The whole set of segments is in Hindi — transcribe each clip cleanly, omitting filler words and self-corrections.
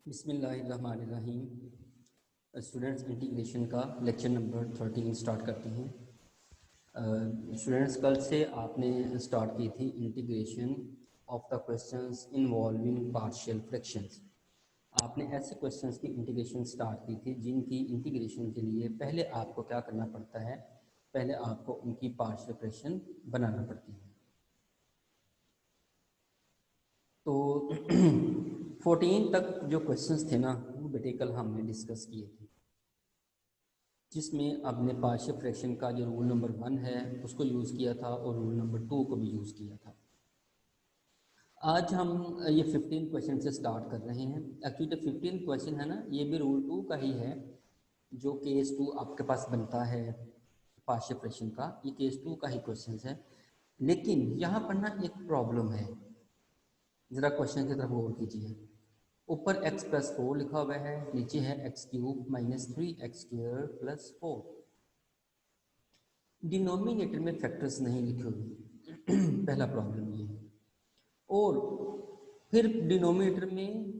बिस्मिल्लाहिर्रहमानिर्रहीम। स्टूडेंट्स इंटीग्रेशन का लेक्चर नंबर 13 स्टार्ट करते हैं। स्टूडेंट्स कल से आपने स्टार्ट की थी integration of the questions involving partial fractions. आपने ऐसे क्वेश्चंस की इंटीग्रेशन स्टार्ट की थी जिनकी इंटीग्रेशन के लिए पहले आपको क्या करना पड़ता है, पहले आपको उनकी पार्शियल फ्रैक्शन बनाना पड़ती है। तो 14 तक जो क्वेश्चंस थे ना, वो बेटे कल हमने डिस्कस किए थे, जिसमें आपने पार्शियल फ्रैक्शन का जो रूल नंबर 1 है उसको यूज़ किया था और रूल नंबर 2 को भी यूज़ किया था। आज हम ये 15 क्वेश्चन से स्टार्ट कर रहे हैं। एक्चुअली 15 क्वेश्चन है ना, ये भी रूल 2 का ही है। जो केस 2 आपके पास बनता है पार्शियल फ्रैक्शन का, ये केस 2 का ही क्वेश्चन है। लेकिन यहाँ पर ना एक प्रॉब्लम है, ज़रा क्वेश्चन की तरफ गौर कीजिए। ऊपर x प्लस 4 लिखा हुआ है, नीचे है x cube minus 3x² plus 4। Denominator में फैक्टर्स नहीं लिखे हुए पहला प्रॉब्लम ये है। और फिर डिनोमिनेटर में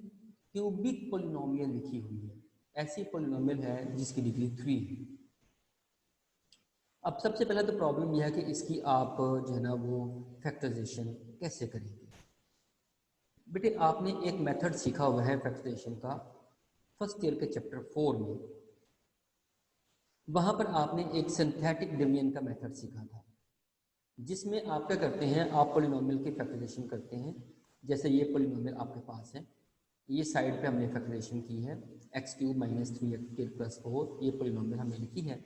क्यूबिक पोलिनोमियल लिखी हुई है, ऐसी पोलिनोमियल है जिसकी डिग्री 3 है। अब सबसे पहला तो प्रॉब्लम यह है कि इसकी आप जो है ना वो फैक्टराइजेशन कैसे करेंगे। बेटे आपने एक मेथड सीखा हुआ है फैक्टराइजेशन का फर्स्ट ईयर के चैप्टर 4 में। वहाँ पर आपने एक सिंथेटिक डिवीजन का मेथड सीखा था, जिसमें आप क्या करते हैं, आप पोलिनोमियल की फैक्टराइजेशन करते हैं। जैसे ये पोलिनोमियल आपके पास है, ये साइड पे हमने फैक्टराइजेशन की है, x cube minus 3x² plus 4, ये पोलिनोमियल हमने लिखी है।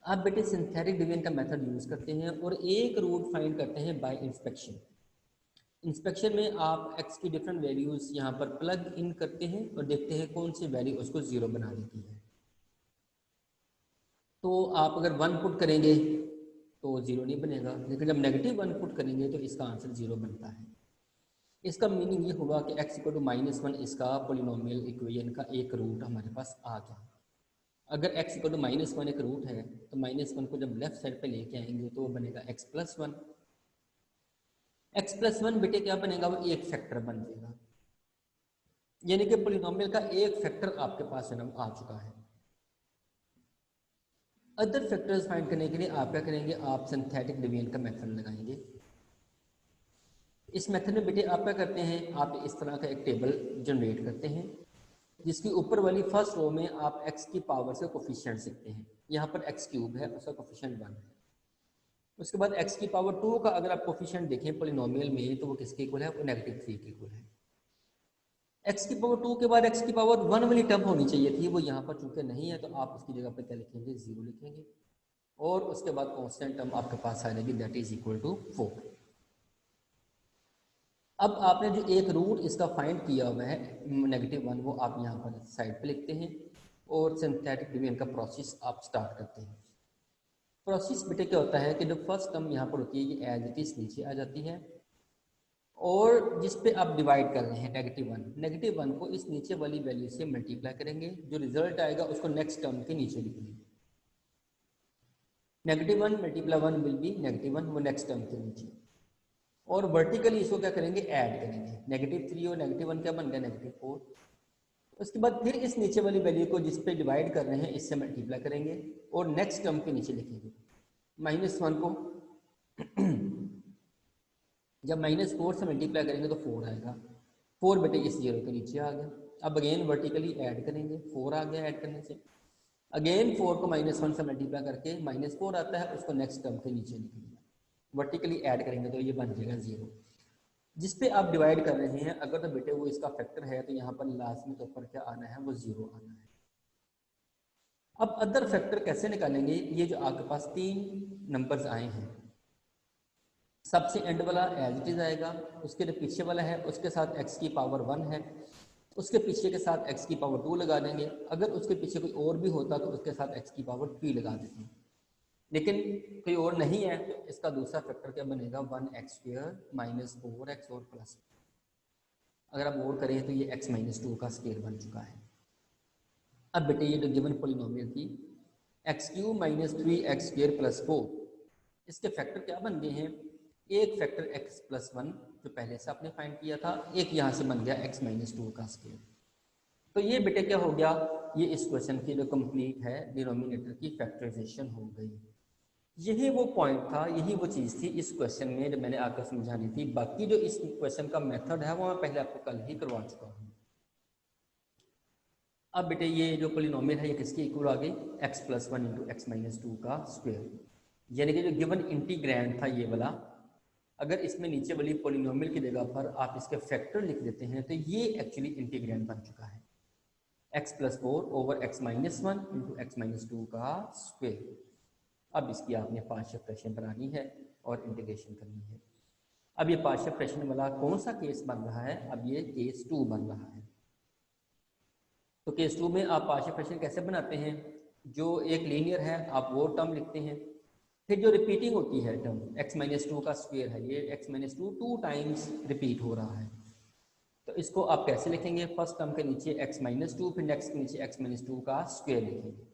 आप बेटे सिंथेटिक डिवीजन का मेथड यूज़ करते हैं और एक रूट फाइंड करते हैं बाय इंस्पेक्शन। इंस्पेक्शन में आप x की डिफरेंट वैल्यूज़ यहाँ पर प्लग इन करते हैं और देखते हैं कौन सी वैल्यू उसको 0 बना देती है। तो आप अगर 1 पुट करेंगे तो 0 नहीं बनेगा, लेकिन जब नेगेटिव 1 पुट करेंगे तो इसका आंसर 0 बनता है। इसका मीनिंग ये होगा कि x इक्वल टू -1 इसका पोलिनोमियल इक्वेशन का एक रूट हमारे पास आ गया। अगर x इक्वल टू -1 एक रूट है तो -1 को जब लेफ्ट साइड पे लेके आएंगे तो वो बनेगा x प्लस 1। x प्लस 1 बेटे क्या बनेगा, वो एक फैक्टर बन जाएगा, यानी कि पोलिनोमियल का एक फैक्टर आपके पास जन्म आ चुका है। अदर फैक्टर्स फाइंड करने के लिए आप क्या करेंगे, आप सिंथेटिक डिवीजन का मेथड लगाएंगे। इस मेथड में बेटे आप क्या करते हैं, आप इस तरह का एक टेबल जनरेट करते हैं, जिसकी ऊपर वाली फर्स्ट रो में आप x की पावर से कोफिशिएंट लिखते हैं। यहाँ पर x क्यूब है, उसका कोफिशिएंट 1 है। उसके बाद x की पावर 2 का अगर आप कोफिशिएंट देखें पोलिनोमियल में तो वो किसके इक्वल है, वो -3 के इक्वल है। x की पावर 2 के बाद x की पावर 1 वाली टर्म होनी चाहिए थी, वो यहाँ पर चूंकि नहीं है तो आप उसकी जगह पर क्या लिखेंगे, 0 लिखेंगे। और उसके बाद कांस्टेंट टर्म आपके पास आ जाएगी, दैट इज इक्वल टू 4। अब आपने जो एक रूट इसका फाइंड किया हुआ है -1, वो आप यहाँ पर साइड पे लिखते हैं और सिंथेटिक डिवीजन का प्रोसेस आप स्टार्ट करते हैं। प्रोसेस बेटे क्या होता है कि जो फर्स्ट टर्म यहाँ पर होती है ये एज इट इज नीचे आ जाती है, और जिस पे आप डिवाइड कर रहे हैं -1 को इस नीचे वाली वैल्यू से मल्टीप्लाई करेंगे, जो रिजल्ट आएगा उसको नेक्स्ट टर्म के नीचे लिखेंगे। -1 × 1 विल बी -1, वो नेक्स्ट टर्म के नीचे। और वर्टिकली इसको क्या करेंगे, ऐड करेंगे। -3 और -1 क्या बन गया, -4। उसके बाद फिर इस नीचे वाली वैल्यू को जिस पे डिवाइड कर रहे हैं इससे मल्टीप्लाई करेंगे और नेक्स्ट टर्म के नीचे लिखेंगे। -1 को जब -4 से मल्टीप्लाई करेंगे तो 4 आएगा, 4 बेटे इस 0 के नीचे आ गया। अब अगेन वर्टिकली ऐड करेंगे, 4 आ गया ऐड करने से। अगेन 4 को -1 से मल्टीप्लाई करके -4 आता है, उसको नेक्स्ट टर्म के नीचे लिखेंगे। वर्टिकली ऐड करेंगे तो ये बन जाएगा 0। जिस पे आप डिवाइड कर रहे हैं अगर तो बेटे वो इसका फैक्टर है तो यहाँ पर लाजमी तौर पर क्या आना है, वो 0 आना है। अब अदर फैक्टर कैसे निकालेंगे, ये जो आपके पास 3 नंबर्स आए हैं, सबसे एंड वाला एज इट इज आएगा, उसके जो पीछे वाला है उसके साथ x की पावर 1 है, उसके पीछे के साथ x की पावर 2 लगा देंगे। अगर उसके पीछे कोई और भी होता तो उसके साथ x की पावर 3 लगा देते हैं, लेकिन कोई और नहीं है तो इसका दूसरा फैक्टर क्या बनेगा, 1x² - 4x और प्लस। अगर आप और करें तो ये x-2 का स्केयर बन चुका है। अब बेटे ये जो गिवन पोलिनोमियल थी x³ - 3x² प्लस 4, इसके फैक्टर क्या बन गए हैं, एक फैक्टर x प्लस 1 जो पहले से आपने फाइंड किया था, एक यहाँ से बन गया x माइनस 2 का स्क्वायर। तो ये बेटे क्या हो गया, ये इस क्वेश्चन की जो कंप्लीट है डिनोमिनेटर की फैक्टराइजेशन हो गई। यही वो पॉइंट था, यही वो चीज़ थी इस क्वेश्चन में जो मैंने आकर समझानी थी। बाकी जो इस क्वेश्चन का मेथड है वो मैं पहले आपको कल ही करवा चुका हूँ। अब बेटे ये जो पोलिनोमियल है ये किसके इक्वल आ गई, x plus 1 into x minus 2 का स्क्वायर। यानी कि जो गिवन इंटीग्रैंड था ये वाला, अगर इसमें नीचे वाली पोलिनोमियल की जगह पर आप इसके फैक्टर लिख देते हैं तो ये एक्चुअली इंटीग्रैंड बन चुका है, x plus 4 over x minus 1 into x minus 2 का स्क्वायर। अब इसकी आपने पार्शियल फ्रैक्शन बनानी है और इंटीग्रेशन करनी है। अब ये पार्शियल फ्रैक्शन वाला कौन सा केस बन रहा है, अब ये केस 2 बन रहा है। तो केस 2 में आप पार्शियल फ्रैक्शन कैसे बनाते हैं, जो एक लीनियर है आप वो टर्म लिखते हैं, फिर जो रिपीटिंग होती है टर्म x माइनस 2 का स्क्वायर है, ये x minus 2 two times repeat हो रहा है, तो इसको आप कैसे लिखेंगे, फर्स्ट टर्म के नीचे x माइनस 2 फिर नेक्स्ट के नीचे x माइनस 2 का स्क्वायर लिखेंगे।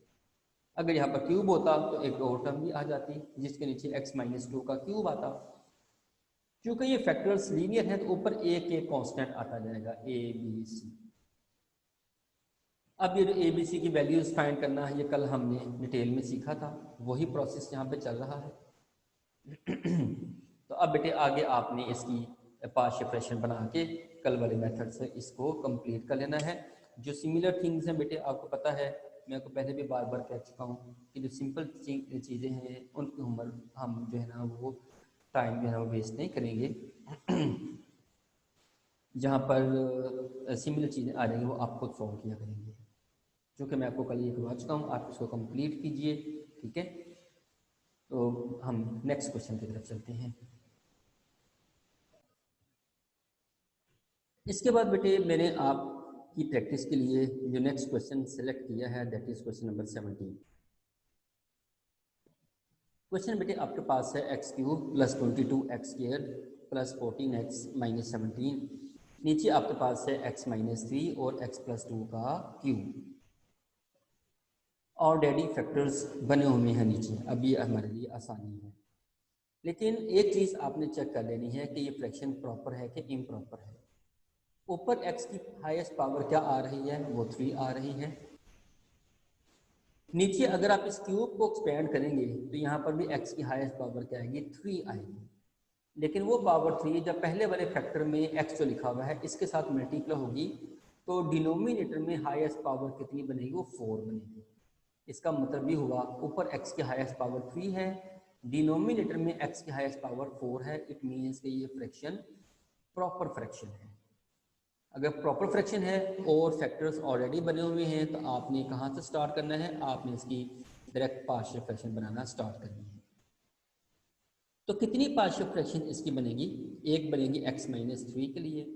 अगर यहाँ पर क्यूब होता तो एक और टर्म भी आ जाती जिसके नीचे x माइनस 2 का क्यूब आता। क्योंकि ये फैक्टर्स लीनियर हैं तो ऊपर एक एक कांस्टेंट आता जाएगा a b c। अब ये जो ए बी सी की वैल्यूज फाइंड करना है ये कल हमने डिटेल में सीखा था, वही प्रोसेस यहाँ पे चल रहा है। तो अब बेटे आगे आपने इसकी पार्शियल फ्रैक्शन बना के कल वाले मेथड से इसको कंप्लीट कर लेना है। जो सिमिलर थिंग्स हैं बेटे आपको पता है, मैं आपको पहले भी बार बार कह चुका हूँ कि जो सिंपल चीज़ें हैं उनकी हम जो है ना वो टाइम जो है ना वो वेस्ट नहीं करेंगे। जहाँ पर सिमिलर चीज़ें आ जाएंगी वो आप खुद सॉल्व किया करेंगे, क्योंकि मैं आपको कल ये करवा चुका हूँ, आप इसको कंप्लीट कीजिए, ठीक है। तो हम नेक्स्ट क्वेश्चन की तरफ चलते हैं। इसके बाद बेटे मैंने आपकी प्रैक्टिस के लिए जो नेक्स्ट क्वेश्चन सेलेक्ट किया है that is question number 17। Question बेटे आपके पास है x cube plus 22 x square plus 14 x minus 17, नीचे आपके पास है एक्स माइनस 3 और एक्स प्लस 2 का क्यूब। ऑलरेडी फैक्टर्स बने हुए हैं नीचे, अब ये हमारे लिए आसानी है। लेकिन एक चीज़ आपने चेक कर लेनी है कि ये फ्रैक्शन प्रॉपर है कि इम्प्रॉपर है। ऊपर x की हाईएस्ट पावर क्या आ रही है, वो 3 आ रही है। नीचे अगर आप इस क्यूब को एक्सपेंड करेंगे तो यहाँ पर भी x की हाईएस्ट पावर क्या आएगी, 3 आएगी। लेकिन वो पावर 3 जब पहले वाले फैक्टर में x जो लिखा हुआ है इसके साथ मल्टीप्लाई होगी तो डिनोमिनेटर में हाईएस्ट पावर कितनी बनेगी, वो 4 बनेगी। इसका मतलब ये हुआ ऊपर x की हाईएस्ट पावर 3 है, डिनोमिनेटर में x की हाईएस्ट पावर 4 है। इट मीन्स कि ये फ्रैक्शन प्रॉपर फ्रैक्शन है। अगर प्रॉपर फ्रैक्शन है और फैक्टर्स ऑलरेडी बने हुए हैं तो आपने कहाँ से स्टार्ट करना है, आपने इसकी डायरेक्ट पार्शियल फ्रैक्शन बनाना स्टार्ट करनी है। तो कितनी पार्शियल फ्रैक्शन इसकी बनेगी, एक बनेगी x माइनस 3 के लिए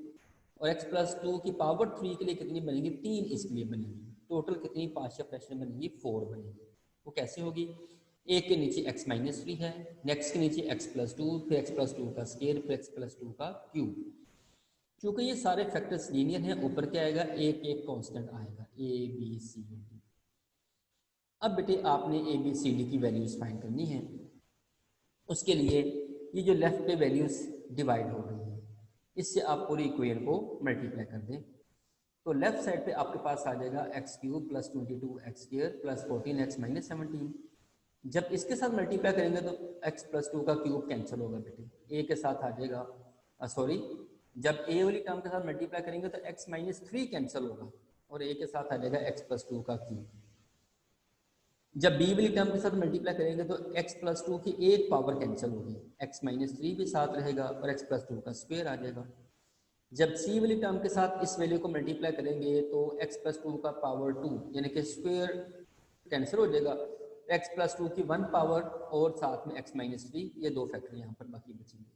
और x प्लस 2 की पावर 3 के लिए कितनी बनेगी, 3 इसके लिए बनेगी। टोटल कितनी पार्शियल फ्रैक्शन बनेगी, 4 बनेगी। वो कैसे होगी, एक के नीचे x माइनस 3 है, नेक्स्ट के नीचे x प्लस 2, फिर x प्लस 2 का स्क्वायर, फिर x प्लस 2 का क्यूब। क्योंकि ये सारे फैक्टर्स लीनियर हैं, ऊपर क्या आएगा, एक एक कांस्टेंट आएगा a b c d। अब बेटे आपने a b c d की वैल्यूज फाइंड करनी है। उसके लिए ये जो लेफ्ट पे वैल्यूज डिवाइड हो रही है इससे आप पूरी इक्वेशन को मल्टीप्लाई कर दें तो लेफ्ट साइड पे आपके पास आ जाएगा x cube plus 22 x square plus 14 x minus 17। जब इसके साथ मल्टीप्लाई करेंगे तो x प्लस 2 का क्यूब कैंसिल होगा बेटे, a के साथ आ जाएगा, सॉरी जब a वाली टर्म के साथ मल्टीप्लाई करेंगे तो x माइनस 3 कैंसिल होगा और a के साथ आ जाएगा x प्लस 2 का क्यूब। जब b वाली टर्म के साथ मल्टीप्लाई करेंगे तो x प्लस 2 की एक पावर कैंसिल होगी, x माइनस 3 भी साथ रहेगा और x प्लस 2 का स्क्वायर आ जाएगा। जब c वाली टर्म के साथ इस वैल्यू को मल्टीप्लाई करेंगे तो x प्लस 2 का पावर 2 यानी कि स्क्वायर कैंसिल हो जाएगा, x प्लस 2 की 1 पावर और साथ में x माइनस 3, ये दो फैक्टर यहाँ पर बाकी बचेंगे।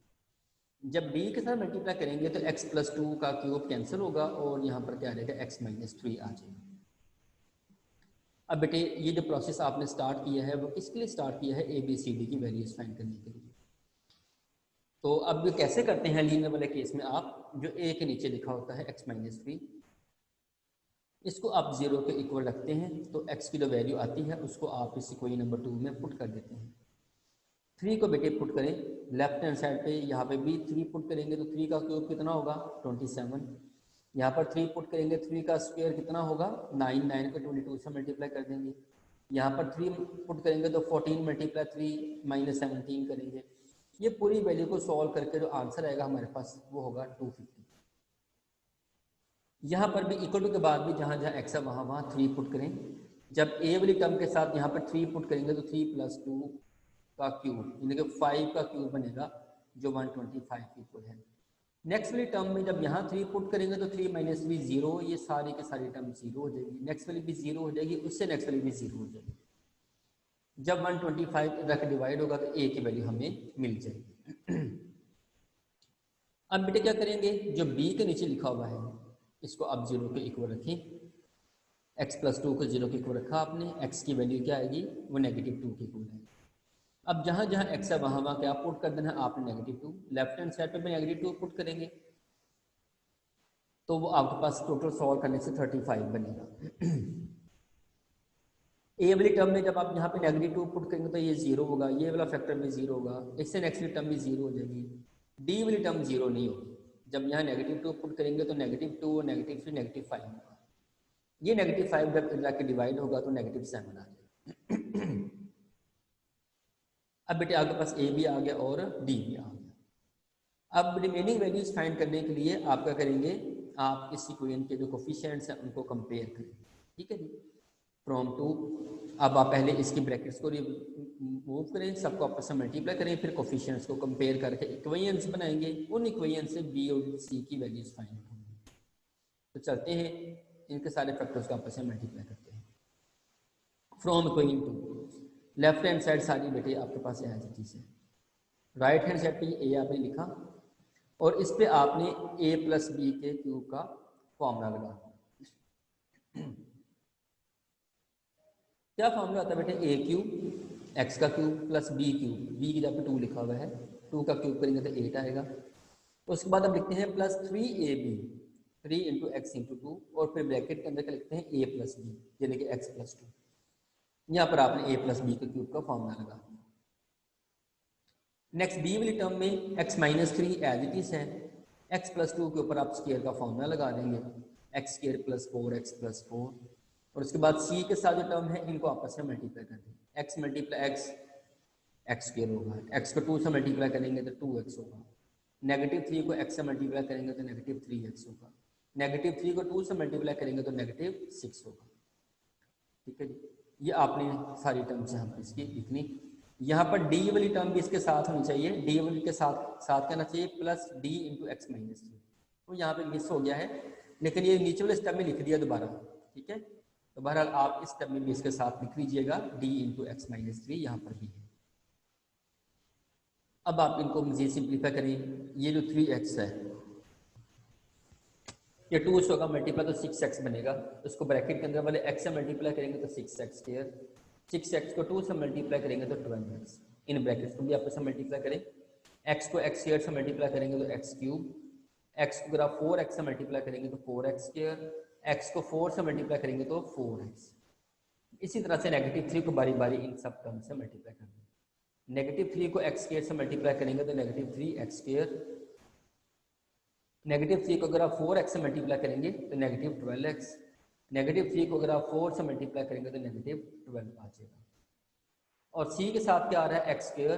जब b के साथ मल्टीप्लाई करेंगे तो x प्लस 2 का क्यूब कैंसिल होगा और यहाँ पर क्या आ जाएगा, x माइनस 3 आ जाएगा। अब बेटे ये जो प्रोसेस आपने स्टार्ट किया है वो किसके लिए स्टार्ट किया है, ए बी सी डी की वैल्यूज फाइंड करने के लिए। तो अब कैसे करते हैं लीनियर वाले केस में, आप जो a के नीचे लिखा होता है x माइनस 3 इसको आप 0 के इक्वल रखते हैं तो x की जो वैल्यू आती है उसको आप इस इक्वेशन नंबर 2 में पुट कर देते हैं। 3 को बेटे पुट करें लेफ्ट हैंड साइड पे यहाँ पे भी 3 पुट करेंगे तो 3 का क्यूब कितना होगा 27। यहाँ पर 3 पुट करेंगे, 3 का स्क्वायर कितना होगा 9, 9 को 22 से मल्टीप्लाई कर देंगे। यहाँ पर 3 पुट करेंगे तो 14 मल्टीप्लाई 3 माइनस 17 करेंगे। ये पूरी वैल्यू को सॉल्व करके जो आंसर आएगा हमारे पास वो होगा 250। यहाँ पर भी इक्वल टू के बाद भी जहाँ जहाँ एक्स है वहाँ 3 पुट करें। जब ए वाली टर्म के साथ यहाँ पर 3 पुट करेंगे तो 3 + 2 का क्यूब यानी कि 5 का क्यूब बनेगा जो 125 इक्वल है। नेक्स्ट वाली टर्म में जब यहाँ 3 पुट करेंगे तो 3 - 3 0, ये सारी की सारी टर्म 0 हो जाएगी। नेक्स्ट वाली भी 0 हो जाएगी, उससे नेक्स्ट वाली भी 0 हो जाएगी। जब 125 रख डिवाइड होगा तो ए की वैल्यू हमें मिल जाएगी। अब बेटे क्या करेंगे, जो बी के नीचे लिखा हुआ है इसको अब 0 के इक्वल रखें। x + 2 को 0 के इक्वल रखा आपने, x की वैल्यू क्या आएगी वो -2 के इक्वल है। अब जहाँ जहाँ x है वहाँ क्या पुट कर देना आपने -2। लेफ्ट हैंड साइड पे भी -2 पुट करेंगे तो वो आपके पास टोटल सॉल्व करने से 35 बनेगा। ए वाली टर्म में जब आप यहाँ पे -2 पुट करेंगे तो ये 0 होगा, ये वाला फैक्टर भी 0 होगा, इससे नेक्स्ट वाली टर्म भी 0 हो जाएगी। डी वाली टर्म 0 नहीं होगी। जब यहाँ -2 पुट करेंगे तो -2, -3, -5 होगा। ये -5 जब जाके डिवाइड होगा तो -7 आ जाएगा। अब बेटे आपके पास ए भी आ गया और डी भी आ गया। अब रिमेनिंग वैल्यूज फाइंड करने के लिए आप क्या करेंगे, आप इस इक्वेशन के जो कोफिशिएंट्स हैं उनको कंपेयर करें। ठीक है जी, फ्रॉम टू। अब आप पहले इसकी ब्रैकेट्स को मूव करें, सबको आपस में मल्टीप्लाई करें, फिर कोफिशिएंट्स को कंपेयर करके इक्वेशंस बनाएंगे। उन इक्वेशन से बी और सी की वैल्यूज फाइंड होंगी। तो चलते हैं इनके सारे फैक्टर्स को आपस में मल्टीप्लाई करते हैं। From equation two, left hand side सारी बेटे आपके पास एज इट इज है। राइट हैंड साइड पे ए आपने लिखा और इस पे आपने a + b के क्यूब का फॉर्मूला लगा। क्या फॉर्मूला आता है बेटे, a³ x का क्यूब + b³ b की जगह पे 2 लिखा हुआ है, 2 का क्यूब करेंगे तो 8 आएगा। उसके बाद हम लिखते हैं +3ab 3 × x × 2 और फिर ब्रैकेट के अंदर क्या लिखते हैं a + b यानी कि x + 2। यहाँ पर आपने a + b के क्यूब का फॉर्मूला लगा। नेक्स्ट बी वाली टर्म में x - 3 एज इट इज है, x + 2 के ऊपर आप स्क्वायर का फॉर्मूला लगा देंगे x² + 4x + 4। और उसके बाद c के साथ जो टर्म है इनको आपस में मल्टीप्लाई कर देंगे। x × x x² होगा, x को 2 से मल्टीप्लाई करेंगे तो 2x होगा, -3 को x से मल्टीप्लाई करेंगे तो -3x होगा, -3 को 2 से मल्टीप्लाई करेंगे तो -6 होगा। ठीक है जी, ये आपने सारी टर्म्स यहाँ पर इसकी लिखनी। यहाँ पर डी वाली टर्म भी इसके साथ होनी चाहिए, डी वाली के साथ कहना चाहिए +d × x - 3। तो यहाँ पे मिस हो गया है, लेकिन ये नीचे वाले स्टेप में लिख दिया दोबारा। ठीक है, तो बहरहाल आप इस स्टेप में भी इसके साथ लिख लीजिएगा d × x - 3 यहाँ पर भी है। अब आप इनको मजीद सिंप्लीफाई करें। ये जो 3x है ये 2 से होगा मल्टीप्लाई तो 6x बनेगा। उसको ब्रैकेट के अंदर वाले x से मल्टीप्लाई करेंगे तो 6x², 6x को 2 से मल्टीप्लाई करेंगे तो 12x। इन ब्रैकेट्स को भी आपस में मल्टीप्लाई करें। x को x² से मल्टीप्लाई करेंगे तो x³, x को अगर 4x से मल्टीप्लाई करेंगे तो 4x², x को 4 से मल्टीप्लाई करेंगे तो 4x। इसी तरह से -3 को बारी बारी इन सब टर्म से मल्टीप्लाई कर दें। -3 को x² से मल्टीप्लाई करेंगे तो -3x², -3 को अगर आप 4x से मल्टीप्लाई करेंगे तो -12x, -3 को अगर आप 4 से मल्टीप्लाई करेंगे तो -12 आ जाएगा। और c के साथ क्या आ रहा है x²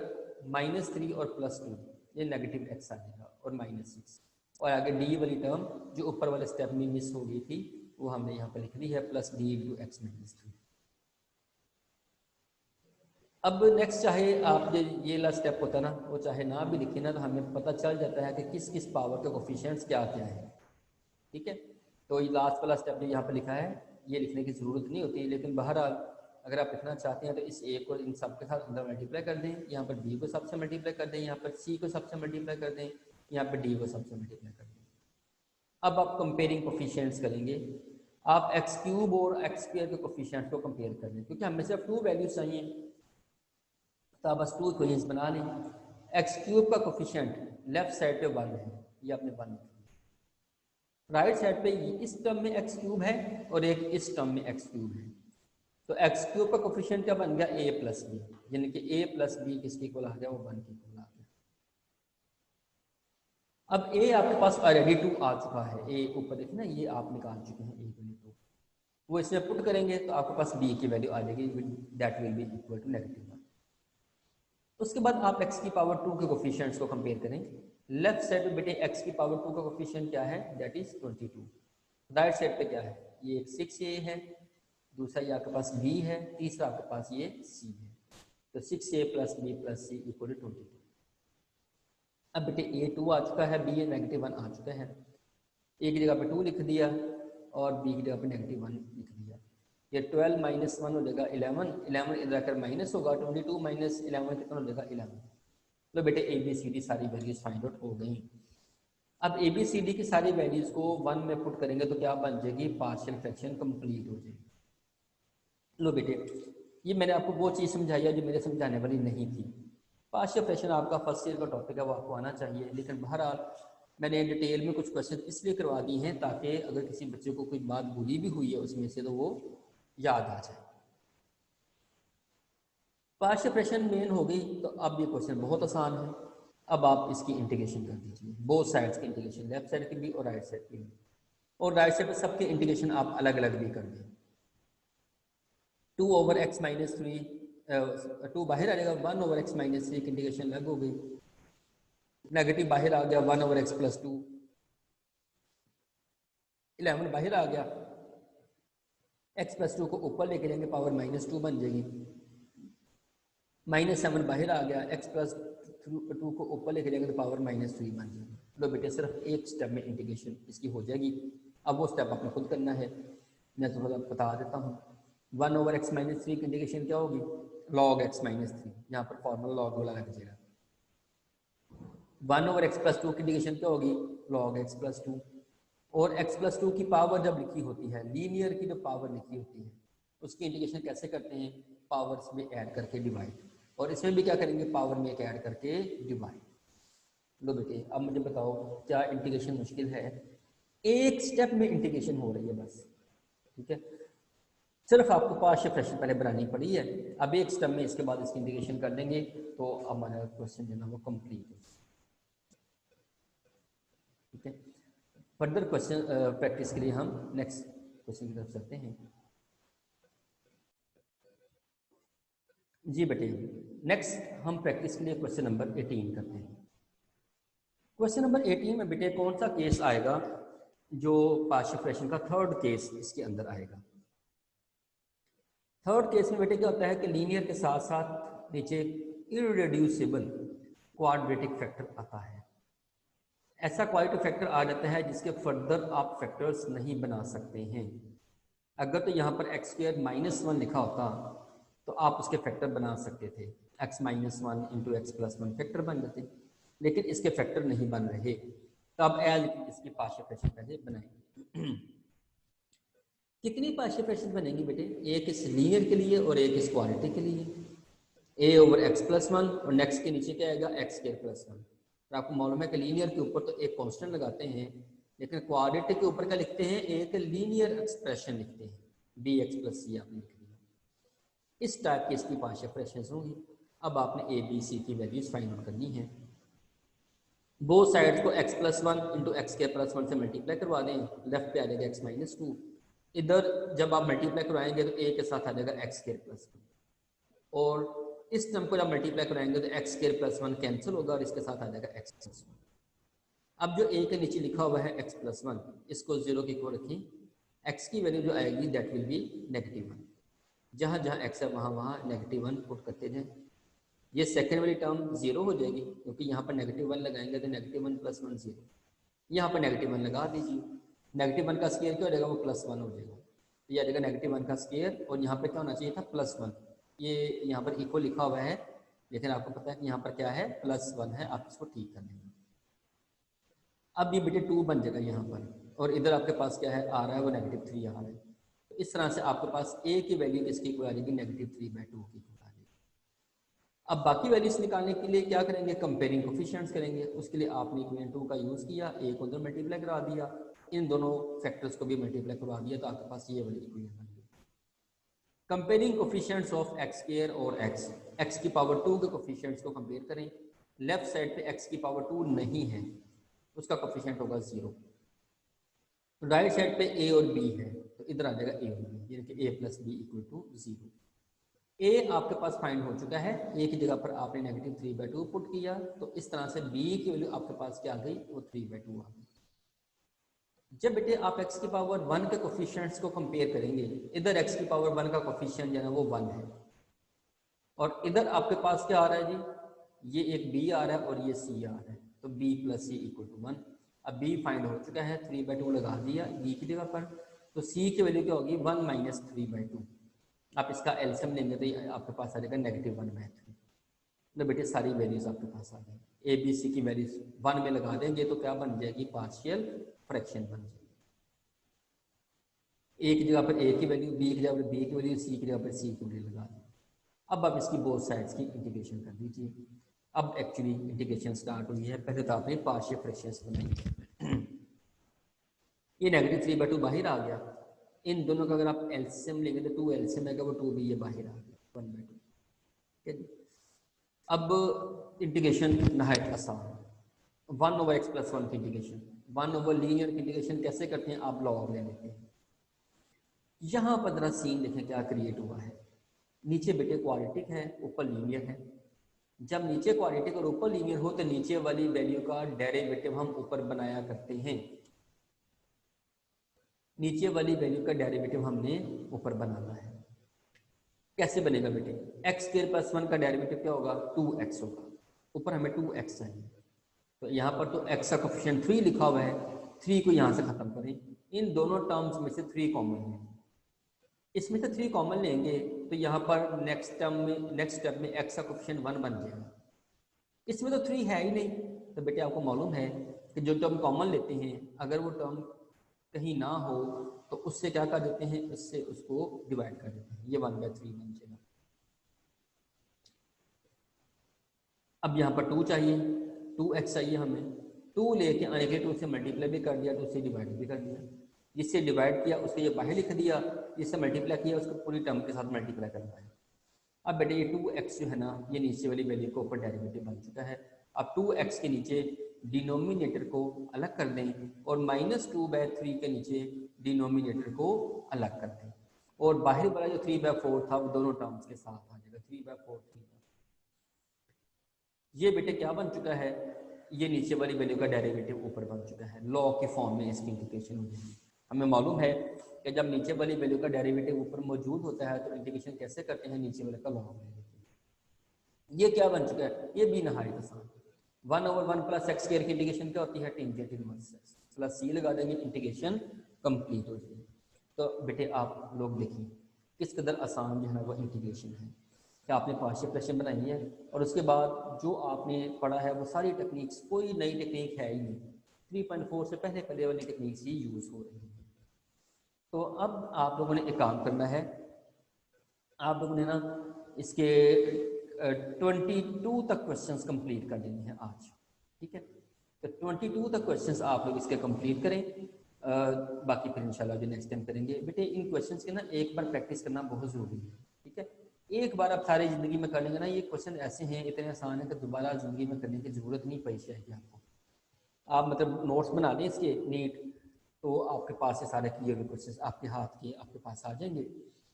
-3 और +2 ये -x आ जाएगा और -6। और आगे d वाली टर्म जो ऊपर वाले स्टेप में मिस हो गई थी वो हमने यहाँ पर लिख दी है +d × x - 3। अब नेक्स्ट चाहे आप ये ला स्टेप होता ना वो चाहे ना भी लिखे ना तो हमें पता चल जाता है कि किस किस पावर के कोफिशिएंट्स क्या क्या है। ठीक है, तो ये लास्ट वाला स्टेप जो यहाँ पर लिखा है ये लिखने की ज़रूरत नहीं होती, लेकिन बहरहाल अगर आप लिखना चाहते हैं तो इस a को इन सब के साथ अंदर मल्टीप्लाई कर दें, यहाँ पर b को सबसे मल्टीप्लाई कर दें, यहाँ पर c को सबसे मल्टीप्लाई कर दें, यहाँ पर d को सबसे मल्टीप्लाई कर दें। अब आप कंपेयरिंग कोफिशिएंट्स करेंगे। आप x³ और x² के कोफिशिएंट्स को कंपेयर कर लें, क्योंकि हमें सिर्फ 2 वैल्यूज चाहिए तो आप बस 2 इक्वेशंस बना लें। x³ का कोफिशिएंट लेफ्ट साइड पे 1 है, ये आपने 1 लिखा। राइट साइड पे इस टर्म में x³ है और एक इस टर्म में x³ है, तो x³ का कोफिशिएंट क्या बन गया a + b, यानी कि a + b किसके इक्वल आ गया वो 1 के इक्वल आ गया। अब ए आपके पास ऑलरेडी 2 आ चुका है, ए ऊपर देखिए ना, ये आप निकाल चुके हैं ए वैल्यू 2, वो इसमें पुट करेंगे तो आपके पास बी की वैल्यू आ जाएगी, that will be equal to -1। उसके बाद आप x की पावर 2 के कोफिशिएंट्स को कंपेयर करें। लेफ्ट साइड पे बेटे x की पावर 2 का कोफिशिएंट क्या है, दैट इज 22। राइट साइड पे क्या है, ये 6a है, दूसरा ये आपके पास b है, तीसरा आपके पास ये c है। तो 6a plus b plus c equal to 22। अब बेटे a 2 आ चुका है, b -1 आ चुका है, a की जगह पे 2 लिख दिया और b की जगह पे -1 लिख दिया। ये 12 माइनस 1 हो जाएगा 11, 11 इधर आकर माइनस होगा, 22 माइनस 11 कितना हो जाएगा 11। तो बेटे ए बी सी डी सारी वैल्यूज फाइंड आउट हो गई। अब ए बी सी डी की सारी वैल्यूज को 1 में पुट करेंगे तो क्या बन जाएगी, पार्शियल फ्रैक्शन कंप्लीट हो जाएगी। लो बेटे, ये मैंने आपको वो चीज़ समझाई है जो मेरे समझाने वाली नहीं थी। पार्शियल फ्रैक्शन आपका फर्स्ट ईयर का टॉपिक है, वो आपको आना चाहिए, लेकिन बहरहाल मैंने डिटेल में कुछ क्वेश्चन इसलिए करवा दी हैं ताकि अगर किसी बच्चे को कोई बात भूली भी हुई है उसमें से तो वो याद आ जाए। पार्शियल फ्रैक्शन मेन हो गई, तो अब ये क्वेश्चन बहुत आसान है। अब आप इसकी इंटीग्रेशन कर दीजिए, बोथ साइड्स की इंटीग्रेशन, लेफ्ट साइड की भी और राइट साइड की भी, और राइट साइड पर सबके इंटीग्रेशन आप अलग अलग भी कर दें। 2 ओवर एक्स माइनस 3, 2 बाहर आ जाएगा, 1 ओवर एक्स माइनस 3 की इंटीग्रेशन अलग हो गई, नेगेटिव बाहर आ गया, 1 ओवर एक्स प्लस 2, 11 बाहर आ गया, एक्स प्लस 2 को ऊपर लेके जाएंगे, पावर -2 बन जाएगी, -7 बाहर आ गया, एक्स प्लस 2 को ऊपर लेके जाएंगे तो पावर -3 बन जाएगी। लो बेटे, सिर्फ एक स्टेप में इंटीग्रेशन इसकी हो जाएगी। अब वो स्टेप आपने खुद करना है, मैं थोड़ा बता देता हूँ। 1 ओवर एक्स माइनस 3 की इंटीग्रेशन क्या होगी, log x माइनस 3, यहाँ पर फॉर्मूला लॉग वाला लग जाएगा। 1 ओवर एक्स प्लस 2 की इंटीग्रेशन क्या होगी, log x प्लस 2, और x प्लस 2 की पावर जब लिखी होती है, लीनियर की जो पावर लिखी होती है उसकी इंटीग्रेशन कैसे करते हैं, पावर्स में ऐड करके डिवाइड, और इसमें भी क्या करेंगे, पावर में एक ऐड करके डिवाइड। लो बेटे, अब मुझे बताओ क्या इंटीग्रेशन मुश्किल है, एक स्टेप में इंटीग्रेशन हो रही है बस, ठीक है। सिर्फ आपको पार्शियल फ्रैक्शन पहले बनानी पड़ी है, अब एक स्टेप में इसके बाद इसकी इंटीग्रेशन कर देंगे तो हमारा क्वेश्चन जो है ना वो कंप्लीट है, ठीक है। फर्दर क्वेश्चन प्रैक्टिस के लिए हम नेक्स्ट क्वेश्चन की तरफ चलते हैं। जी बेटे, नेक्स्ट हम प्रैक्टिस के लिए क्वेश्चन नंबर 18 करते हैं। क्वेश्चन नंबर 18 में बेटे कौन सा केस आएगा, जो पार्शियल फ्रैक्शन का थर्ड केस इसके अंदर आएगा। थर्ड केस में बेटे क्या होता है कि लीनियर के साथ साथ नीचे इररेड्यूसिबल क्वाड्रेटिक फैक्टर आता है। ऐसा क्वाड्रेटिक फैक्टर आ जाता है जिसके फर्दर आप फैक्टर्स नहीं बना सकते हैं। अगर तो यहाँ पर x² -1 लिखा होता तो आप उसके फैक्टर बना सकते थे, x -1 into x plus 1 factor बन जाते, लेकिन इसके फैक्टर नहीं बन रहे। तो अब एज इसकी पार्शियल फ्रैक्शन पहले बनाएंगे। कितनी पार्शियल फ्रैक्शन बनेंगी बेटे, एक इस लीनियर के लिए और एक इस क्वाड्रेटिक के लिए, a ओवर एक्स प्लस 1 और नेक्स्ट के नीचे क्या आएगा x² प्लस 1। और आपको मालूम है कि लीनियर के ऊपर तो एक कांस्टेंट लगाते हैं, लेकिन क्वाड्रेटिक के ऊपर क्या लिखते हैं, एक लीनियर एक्सप्रेशन लिखते हैं, bx प्लस c आपने लिख दिया। इस टाइप की इसकी पार्शियल फ्रैक्शंस होंगी। अब आपने a b c की वैल्यूज फाइंड आउट करनी है। बोथ साइड्स को x प्लस 1 इंटू एक्स² प्लस 1 से मल्टीप्लाई करवा दें, लेफ्ट पे आ जाएगा x माइनस 2, इधर जब आप मल्टीप्लाई करवाएंगे तो a के साथ आ जाएगा x² प्लस 1, और इस टर्म को जब मल्टीप्लाई कराएंगे तो x² प्लस 1 कैंसिल होगा और इसके साथ आ जाएगा x प्लस 1। अब जो a के नीचे लिखा हुआ है x प्लस 1, इसको 0 की को रखें, x की वैल्यू जो आएगी दैट विल बी -1। जहाँ जहाँ x है वहाँ वहाँ -1 पुट करते जाएं। ये सेकेंड वाली टर्म 0 हो जाएगी क्योंकि यहाँ पर -1 लगाएंगे तो -1 प्लस 1 0, यहाँ पर -1 लगा दीजिए, -1 का स्क्वायर क्या हो जाएगा, वो +1 हो जाएगा। तो ये आ जाएगा -1 का स्क्वायर, और यहाँ पर क्या होना चाहिए था, +1। ये यहाँ पर इक्वल लिखा हुआ है, लेकिन आपको पता है कि यहाँ पर क्या है, +1 है, आप इसको ठीक कर लेंगे। अब ये बेटे 2 बन जाएगा यहाँ पर, और इधर आपके पास क्या है आ रहा है, वो -3 आ रहा है। तो इस तरह से आपके पास a की वैल्यू किसकी इक्वल आ जाएगी, -3/2 की इक्वल आ जाएगी। अब बाकी वैल्यूज निकालने के लिए क्या करेंगे, कंपेयरिंग कोफिशिएंट्स करेंगे। उसके लिए आपने इक्वेशन 2 का यूज़ किया, a को उधर मल्टीप्लाई करा दिया, इन दोनों फैक्टर्स को भी मल्टीप्लाई करवा दिया, तो आपके पास ये वाली इक्वेशन बन गई। कंपेयरिंग कोफिशिएंट्स ऑफ x² और x की पावर 2 के कोफिशिएंट्स को कंपेयर करें। लेफ्ट साइड पे x की पावर 2 नहीं है, उसका कोफिशिएंट होगा 0। तो राइट साइड पे ए और बी है, तो इधर आ जाएगा ए और बी, यानी कि ए प्लस बी इक्वल टू 0। ए आपके पास फाइंड हो चुका है, ए की जगह पर आपने नेगेटिव 3/2 पुट किया, तो इस तरह से बी की वैल्यू आपके पास क्या आ गई, वो 3/2 आ गई। जब बेटे आप x की पावर 1 के कोफिशिएंट्स को कंपेयर करेंगे, इधर x की पावर 1 का कोफिशिएंट जो है वो 1 है, और इधर आपके पास क्या आ रहा है जी, ये एक b आ रहा है और ये c आ रहा है, तो b plus c equal to 1। अब b फाइंड हो चुका है, 3/2 लगा दिया b की जगह पर, तो c की वैल्यू क्या होगी, 1 माइनस 3/2। आप इसका एलसीएम लेंगे तो ये आपके पास आ जाएगा -1/3। तो बेटे सारी वैल्यूज आपके पास आ गई, ए बी सी की वैल्यूज 1 में लगा देंगे तो क्या बन जाएगी, पार्शियल फ्रैक्शन बन जाएगी। ए की जगह पर ए की वैल्यू, बी की जगह पर बी की वैल्यू, सी की जगह पर सी की वैल्यू लगा दी। अब आप इसकी बोथ साइड्स की इंटीग्रेशन कर दीजिए। अब एक्चुअली इंटीग्रेशन स्टार्ट हुई है, पहले तो आपने पार्शियल फ्रैक्शंस बनाई। ये -3/2 बाहर आ गया, इन दोनों का अगर आप एलसीएम लेंगे तो 2 एलसीएम आएगा, वो 2 भी ये बाहर आ गया 1/2। ठीक है जी। अब इंटीग्रेशन नहायत आसान, 1/x+1 की इंटीग्रेशन, 1/लीनियर की इंटीग्रेशन कैसे करते हैं, आप लॉग ले लेते हैं। यहाँ पर जरा सीन देखें क्या क्रिएट हुआ है, नीचे बेटे क्वाड्रेटिक है, ऊपर लीनियर है। जब नीचे क्वाड्रेटिक और ऊपर लीनियर हो तो नीचे वाली वैल्यू का डेरिवेटिव हम ऊपर बनाया करते हैं, नीचे वाली वैल्यू का डेरिवेटिव हमने ऊपर बनाना है। कैसे बनेगा बेटे, x² + 1 का डेरिवेटिव क्या होगा, 2x होगा, ऊपर हमें 2x चाहिए, तो यहाँ पर तो x का कोफिशिएंट 3 लिखा हुआ है, 3 को यहाँ से खत्म करें, इन दोनों टर्म्स में से 3 कॉमन है, इसमें से 3 कॉमन लेंगे तो यहाँ पर नेक्स्ट स्टेप में x का कोफिशिएंट 1 बन जाएगा। इसमें तो 3 है ही नहीं, तो बेटे आपको मालूम है कि जो टर्म कॉमन लेते हैं अगर वो टर्म कहीं ना हो तो उससे क्या कर देते हैं, उससे उसको डिवाइड कर देते हैं, ये 1/3 बन जाएगा। अब यहाँ पर 2 चाहिए, 2x चाहिए हमें, 2 लेके आने के लिए 2 से मल्टीप्लाई भी कर दिया, 2 से डिवाइड भी कर दिया, जिससे डिवाइड किया उसको ये बाहर लिख दिया, जिससे मल्टीप्लाई किया उसको पूरी टर्म के साथ मल्टीप्लाई करना है। अब बेटे ये 2x जो है ना, ये नीचे वाली वैल्यू के ऊपर डेरिवेटिव बन चुका है। अब 2x के नीचे डिनोमिनेटर को अलग कर दें और -2/3 के नीचे डिनोमिनेटर को अलग कर दें, और बाहर वाला जो 3/4 था वो दोनों टर्म्स के साथ आ जाएगा, 3/4 3। ये बेटे क्या बन चुका है, ये नीचे वाली वैल्यू का डेरिवेटिव ऊपर बन चुका है, लॉ के फॉर्म में इसकी इंटीग्रेशन हो जाएगी। हमें मालूम है कि जब नीचे वाली वैल्यू का डेरिवेटिव ऊपर मौजूद होता है तो इंटीग्रेशन कैसे करते हैं, नीचे वाले का लॉग ले लेते हैं। ये क्या बन चुका है, ये भी नहायत आसान, 1/1 + x² की इंटीग्रेशन क्या होती है, tangent inverse x plus c लगा देंगे, इंटीग्रेशन कंप्लीट हो जाएगी। तो बेटे आप लोग देखिए किस कदर आसान जो है ना वो इंटीग्रेशन है, कि आपने पार्शियल फ्रैक्शन बनाई है और उसके बाद जो आपने पढ़ा है वो सारी टेक्निक्स, कोई नई टेक्निक है ही नहीं, 3.4 से पहले वाली टेक्निक्स ही यूज़ हो रही है। तो अब आप लोगों ने एक काम करना है, आप लोगों ने ना इसके 22 तक क्वेश्चंस कंप्लीट कर देने हैं आज, ठीक है। तो 22 तक क्वेश्चंस आप लोग इसके कंप्लीट करें, बाकी फिर इंशाल्लाह जो नेक्स्ट टाइम करेंगे। बेटे इन क्वेश्चंस के ना एक बार प्रैक्टिस करना बहुत ज़रूरी है, ठीक है। एक बार आप सारी ज़िंदगी में कर लेंगे ना, ये क्वेश्चन ऐसे हैं, इतने आसान है कि दोबारा ज़िंदगी में करने की ज़रूरत नहीं पेश आएगी आपको। आप मतलब नोट्स बना लें इसके नीट, तो आपके पास ये सारे किए हुए क्वेश्चन आपके हाथ के आपके पास आ जाएंगे।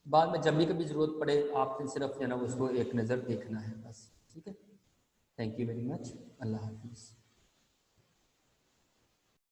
बाद में जब भी कभी ज़रूरत पड़े आपसे सिर्फ जो है ना उसको एक नज़र देखना है बस, ठीक है। थैंक यू वेरी मच, अल्लाह हाफिज़।